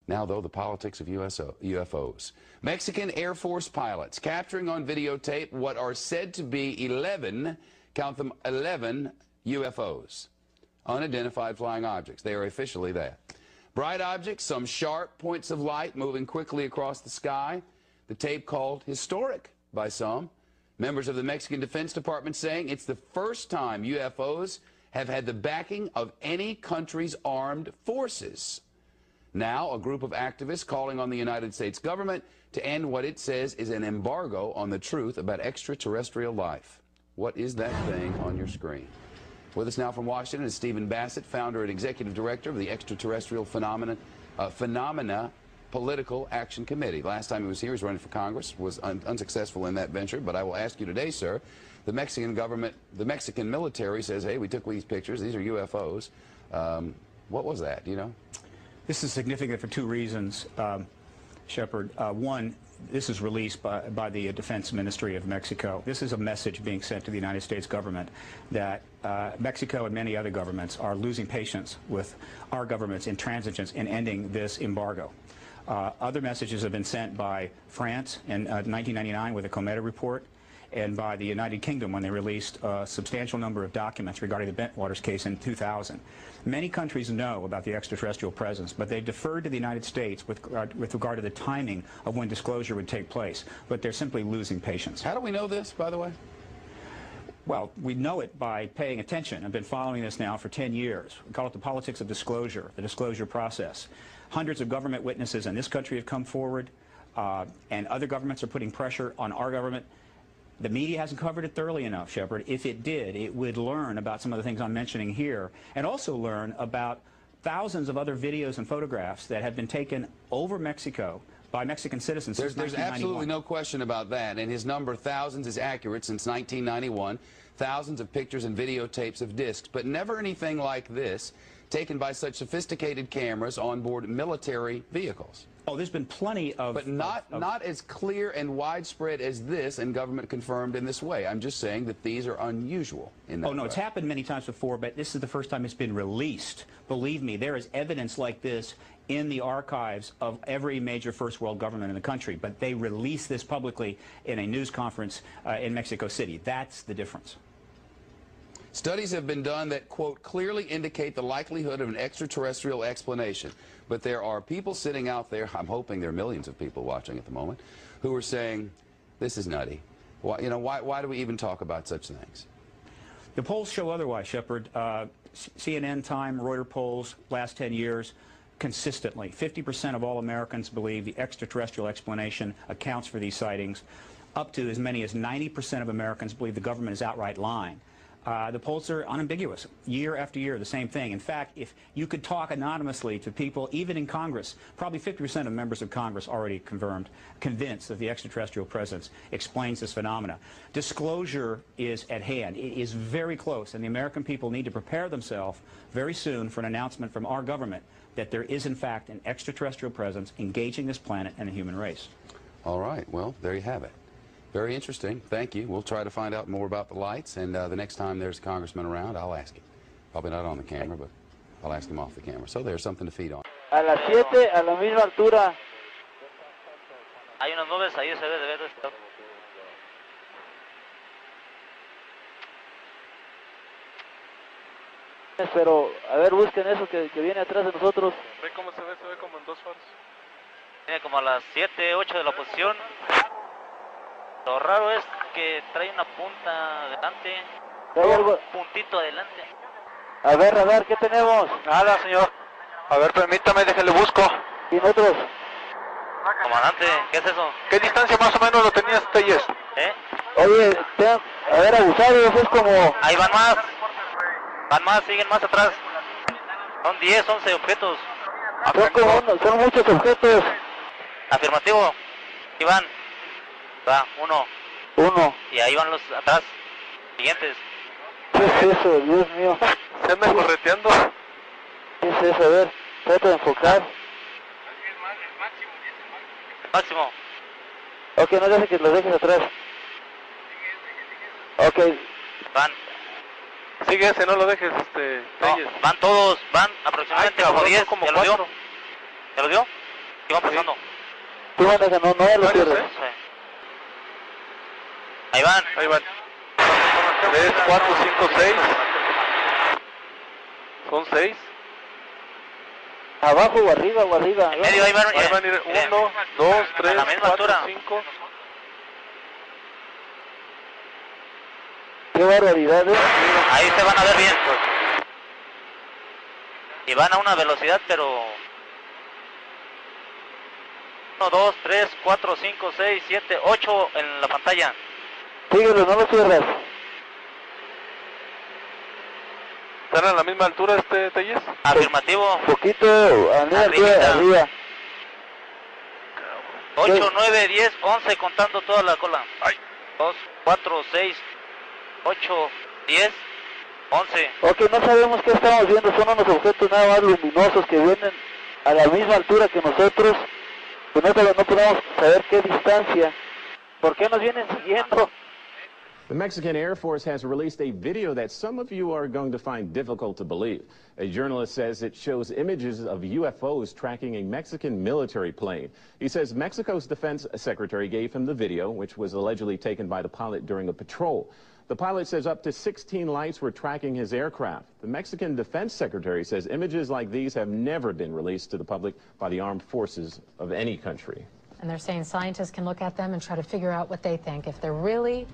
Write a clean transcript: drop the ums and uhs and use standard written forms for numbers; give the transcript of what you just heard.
Now, though, the politics of UFOs. Mexican Air Force pilots capturing on videotape what are said to be 11, count them, 11 UFOs, unidentified flying objects. They are officially that. Bright objects, some sharp points of light moving quickly across the sky. The tape called historic by some. Members of the Mexican Defense Department saying it's the first time UFOs have had the backing of any country's armed forces. Now, a group of activists calling on the United States government to end what it says is an embargo on the truth about extraterrestrial life. What is that thing on your screen? With us now from Washington is Stephen Bassett, founder and executive director of the Extraterrestrial Phenomena Political Action Committee. Last time he was here, he was running for Congress, was unsuccessful in that venture. But I will ask you today, sir, the Mexican government, the Mexican military says, hey, we took these pictures, these are UFOs. What was that, do you know? This is significant for two reasons, Shepard. One, this is released by the Defense Ministry of Mexico. This is a message being sent to the United States government that Mexico and many other governments are losing patience with our government's intransigence in ending this embargo. Other messages have been sent by France in 1999 with the Cometa report, and by the United Kingdom when they released a substantial number of documents regarding the Bentwaters case in 2000. Many countries know about the extraterrestrial presence, but they deferred to the United States with regard to the timing of when disclosure would take place. But they're simply losing patience. How do we know this, by the way? Well, we know it by paying attention. I've been following this now for 10 years. We call it the politics of disclosure, the disclosure process. Hundreds of government witnesses in this country have come forward, and other governments are putting pressure on our government. The media hasn't covered it thoroughly enough, Shepard. If it did, it would learn about some of the things I'm mentioning here, and also learn about thousands of other videos and photographs that have been taken over Mexico by Mexican citizens since 1991. There's absolutely no question about that, and his number, thousands, is accurate since 1991. Thousands of pictures and videotapes of discs, but never anything like this taken by such sophisticated cameras on board military vehicles. Oh, there's been plenty of... But not as clear and widespread as this, and government confirmed in this way. I'm just saying that these are unusual in that way. Oh, no, it's happened many times before, but this is the first time it's been released. Believe me, there is evidence like this in the archives of every major first world government in the country, but they release this publicly in a news conference in Mexico City. That's the difference. Studies have been done that, quote, clearly indicate the likelihood of an extraterrestrial explanation. But there are people sitting out there, I'm hoping there are millions of people watching at the moment, who are saying, this is nutty. Why, you know, why do we even talk about such things? The polls show otherwise, Shepard. CNN, Time, Reuters polls, last 10 years, consistently, 50% of all Americans believe the extraterrestrial explanation accounts for these sightings. Up to as many as 90% of Americans believe the government is outright lying. The polls are unambiguous. Year after year, the same thing. In fact, if you could talk anonymously to people, even in Congress, probably 50% of members of Congress already convinced that the extraterrestrial presence explains this phenomena. Disclosure is at hand. It is very close, and the American people need to prepare themselves very soon for an announcement from our government that there is, in fact, an extraterrestrial presence engaging this planet and the human race. All right. Well, there you have it. Very interesting. Thank you. We'll try to find out more about the lights, and the next time there's a congressman around, I'll ask him. Probably not on the camera, but I'll ask him off the camera. So there's something to feed on. A las 7, a la misma altura. Hay unas nubes ahí, se debe de estar. Pero, a ver, busquen eso que viene atrás de nosotros. ¿Ve cómo se ve? Se ve como en dos faros. Viene como a las 7, 8 de la posición. Lo raro es que trae una punta adelante, ¿Hay algo? un puntito adelante. A ver, ¿qué tenemos? Nada, señor. A ver, permítame, déjale busco. ¿Y nosotros? Comandante, ¿qué es eso? ¿Qué distancia más o menos lo tenías, Telles? Oye, a ver, abusados, es como... Ahí van más, siguen más atrás. Son 10, 11 objetos. Son muchos objetos. Afirmativo. Ahí van. Va, uno. Y ahí van los atrás, siguientes. ¿Qué es eso? Dios mío. ¿Se anda correteando? ¿Qué es eso? A ver, trata de enfocar. Máximo. Ok, no dejes que los dejes atrás. Ok. Van. Sigue ese, no lo dejes, Telles. No, van todos, van aproximadamente como 10. Como ¿Ya lo dio? 4. ¿Ya lo dio? Iban pasando. Tú manejas, no lo pierdes. Sí. Ahí van. Ahí van. 3, 4, 5, 6. Son 6. Abajo o arriba o arriba. En medio, ahí van. Ahí van a ir 1, 2, 3, la misma 4, altura. 5. Qué barbaridad, ¿eh? Ahí se van a ver bien. Y van a una velocidad, pero... 1, 2, 3, 4, 5, 6, 7, 8 en la pantalla. Síguelo, no lo cierras. ¿Están a la misma altura Telles? Afirmativo. Poquito, Arribita. arriba. 8, 9, 10, 11 contando toda la cola. 2, 4, 6, 8, 10, 11. Ok, no sabemos qué estamos viendo, son unos objetos nada más luminosos que vienen a la misma altura que nosotros. Pues no podemos saber qué distancia. ¿Por qué nos vienen siguiendo? The Mexican Air Force has released a video that some of you are going to find difficult to believe. A journalist says it shows images of UFOs tracking a Mexican military plane. He says Mexico's defense secretary gave him the video, which was allegedly taken by the pilot during a patrol. The pilot says up to 16 lights were tracking his aircraft. The Mexican defense secretary says images like these have never been released to the public by the armed forces of any country. And they're saying scientists can look at them and try to figure out what they think, if they're really